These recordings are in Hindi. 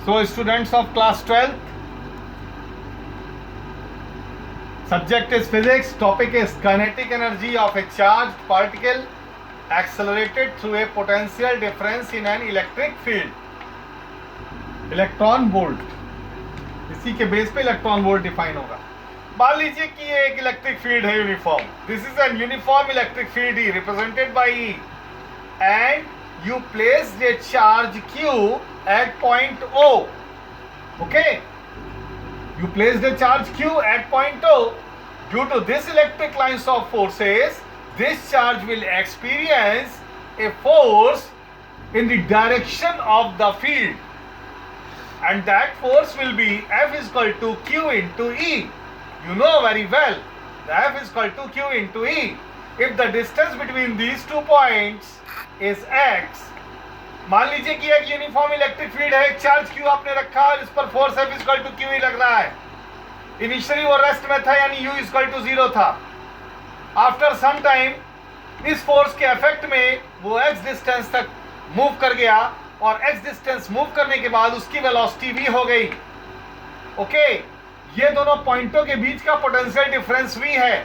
So students of class 12th, subject is physics, topic is kinetic energy of a charged particle accelerated through a potential difference in an electric field. Electron volt, इसी के बेस पे इलेक्ट्रॉन वोल्ट डिफाइन होगा। मान लीजिए कि ये एक इलेक्ट्रिक फील्ड है uniform, this is an uniform electric field E represented by E, and you place a charge Q at point O. Okay, you placed a charge Q at point O. Due to this electric lines of forces, this charge will experience a force in the direction of the field, and that force will be F is equal to Q into E. You know very well the F is equal to Q into E. If the distance between these 2 points is x, मान लीजिए कि एक यूनिफॉर्म इलेक्ट्रिक फील्ड है, एक चार्ज Q आपने रखा और इस पर force F is equal to Q ही लग रहा है। इनिशियली वो रेस्ट में था, यानी U is equal to 0 था। आफ्टर सम टाइम इस फोर्स के इफेक्ट में वो x डिस्टेंस तक मूव कर गया, और x डिस्टेंस मूव करने के बाद उसकी वेलोसिटी v हो गई। ओके, ये दोनों पॉइंटों के बीच का पोटेंशियल डिफरेंस v है।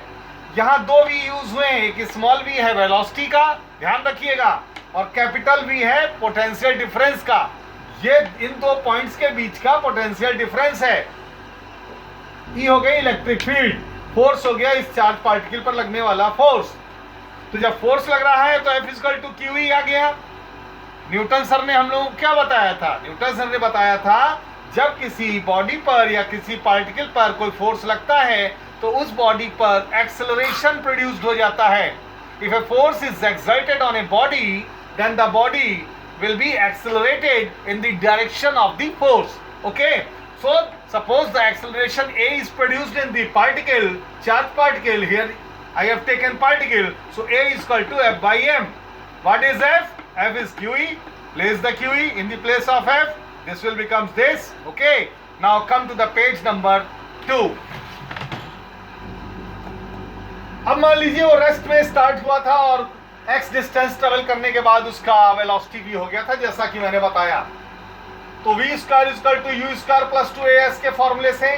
यहाँ दो v यूज हुए हैं, एक स्मॉल v है वेलोसिटी का, ध्यान रखिएगा, और कैपिटल V है पोटेंशियल डिफरेंस का। ये इन दो पॉइंट्स के बीच का पोटेंशियल डिफरेंस है। E हो गई इलेक्ट्रिक फील्ड, फोर्स हो गया इस चार्ज पार्टिकल पर लगने वाला फोर्स। तो जब फोर्स लग रहा है तो F इक्वल टू QE आ गया। न्यूटन सर ने हम लोगों को क्या बताया था? न्यूटन सर ने बताया था जब किसी बॉडी पर या किसी पार्टिकल पर कोई फोर्स लगता है तो उस बॉडी पर एक्सेलरेशन प्रोड्यूस्ड हो जाता है। If a force is exerted on a body, then the body will be accelerated in the direction of the force. Okay, so suppose the acceleration A is produced in the particle, charge particle. Here I have taken particle, so A is equal to F by M. What is F? F is QE. Place the QE in the place of F. This will become this. Okay, now come to the page number 2. अब मान लीजिए वो रेस्ट में स्टार्ट हुआ था और x डिस्टेंस ट्रेवल करने के बाद उसका वेलोसिटी v हो गया था, जैसा कि मैंने बताया। तो v square equal to u square plus 2as के फॉर्मूले से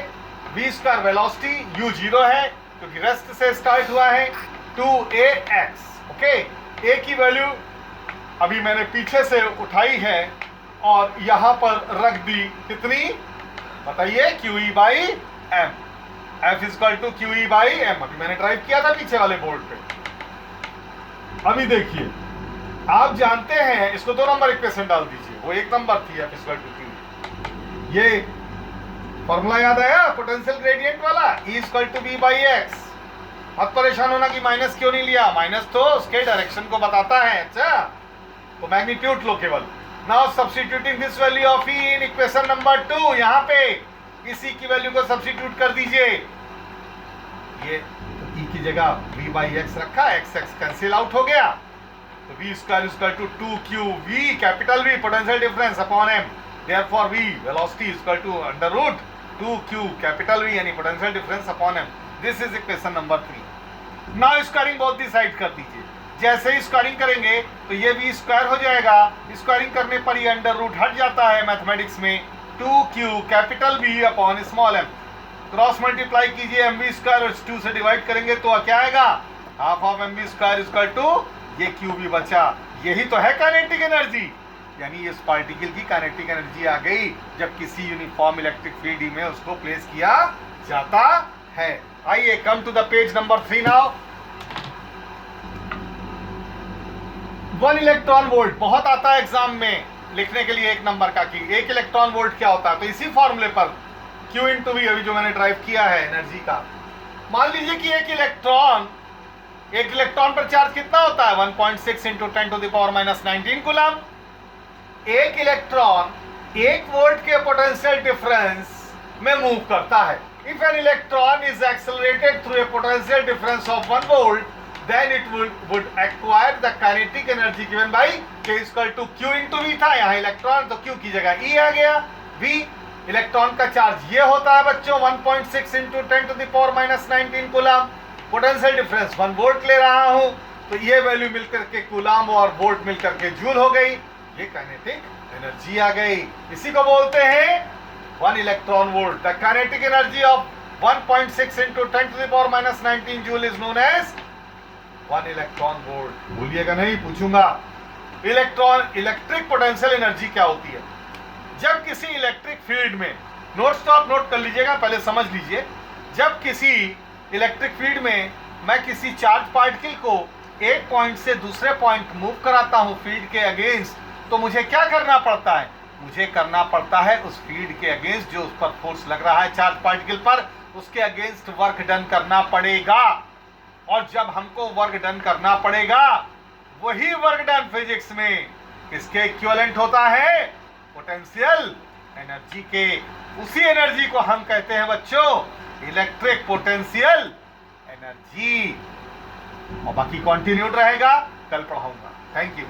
v स्क्वायर वेलोसिटी, u 0 है क्योंकि रेस्ट से स्टार्ट हुआ है, 2ax। ओके, a की वैल्यू अभी मैंने पीछे से उठाई है और यहां पर रख दी, कितनी बताइए? QE by m। F equal to QE by M। अभी मैंने ड्राइव किया था पीछे वाले बोर्ड पे। अभी देखिए, आप जानते हैं, इसको 2 नंबर इक्वेशन डाल दीजिए, वो 1 नंबर थी F इक्वल टू QE। ये फॉर्मूला याद आया पोटेंशियल ग्रेडियंट वाला, E equal to B by X। मत परेशान होना कि माइनस क्यों नहीं लिया, माइनस तो उसके डायरेक्शन को बताता है। अच्छा, तो मैग्नीट्यूड लो केवल। Now substituting this value of E in equation number 2, यहाँ पे इसी की वैल्यू को सब्स्टिट्यूट कर दीजिए। ये तो E की जगह V बाई X रखा, x कैंसिल आउट हो गया, तो V square equal to 2QV capital V potential difference upon M, therefore V velocity equal to under root 2Q capital V यानी potential difference upon M। This is equation number 3। Now squaring both the side कर दीजिए। जैसे ही स्क्वायरिंग करेंगे तो ये V स्क्वायर हो जाएगा, स्क्वायरिंग करने पर ये अंडर रूट हट जाता है मैथमेटिक्स में, 2Q capital V upon small m। Cross multiply कीजिए, mv स्क्वायर 2 से डिवाइड करेंगे तो क्या आएगा? Half of mv square equal to ये QV बचा। यही तो है काइनेटिक एनर्जी, यानी इस पार्टिकल की काइनेटिक एनर्जी आ गई जब किसी यूनिफॉर्म इलेक्ट्रिक फील्ड में उसको प्लेस किया जाता है। आइए come to the page number 3 now. 1 electron volt बहुत आता है एग्जाम में लिखने के लिए 1 नंबर का, कि 1 इलेक्ट्रॉन वोल्ट क्या होता है। तो इसी फॉर्मूले पर Q इंटू V अभी जो मैंने ड्राइव किया है एनर्जी का, मान लीजिए कि एक इलेक्ट्रॉन पर चार्ज कितना होता है? 1.6 into 10 to the power minus 19 coulomb. एक इलेक्ट्रॉन 1 वोल्ट के पोटेंशियल डिफरेंस में मूव करता है। If an electron is accelerated through a potential difference of 1 volt, then it would acquire the kinetic energy given by K equal to Q into V था, यहाँ इलेक्ट्रॉन तो Q की जगह E आ गया। V इलेक्ट्रॉन का चार्ज ये होता है बच्चों, 1.6 into 10 to the power minus 19 coulomb. Potential difference 1 volt ले रहा हूँ, तो ये वैल्यू मिलकर के कूलम और वोल्ट मिलकर के जूल हो गई। ये काइनेटिक एनर्जी आ गई। इसी को बोलते हैं 1 electron volt. The kinetic energy of 1.6 into 10⁻⁻19 joule is known as 1 electron volt. भूलिएगा नहीं, पूछूंगा। इलेक्ट्रिक पोटेंशियल एनर्जी क्या होती है? जब किसी इलेक्ट्रिक फील्ड में, नोट्स तो आप नोट कर लीजिएगा, पहले समझ लीजिए। जब किसी इलेक्ट्रिक फील्ड में मैं किसी चार्ज पार्टिकल को एक पॉइंट से दूसरे पॉइंट मूव कराता हूं फील्ड के अगेंस्ट, तो मुझे क्या करना पड़ता है? मुझे करना पड़ता है उस फील्ड के अगेंस्ट जो उस पर फोर्स लग रहा है चार्ज पार्टिकल पर, उसके अगेंस्ट वर्क डन करना पड़ेगा। और जब हमको वर्क डन करना पड़ेगा, वही वर्क डन फिजिक्स में किसके इक्विवेलेंट होता है? पोटेंशियल एनर्जी के। उसी एनर्जी को हम कहते हैं बच्चों इलेक्ट्रिक पोटेंशियल एनर्जी। और बाकी कंटिन्यूड रहेगा, कल पढ़ाऊंगा। Thank you.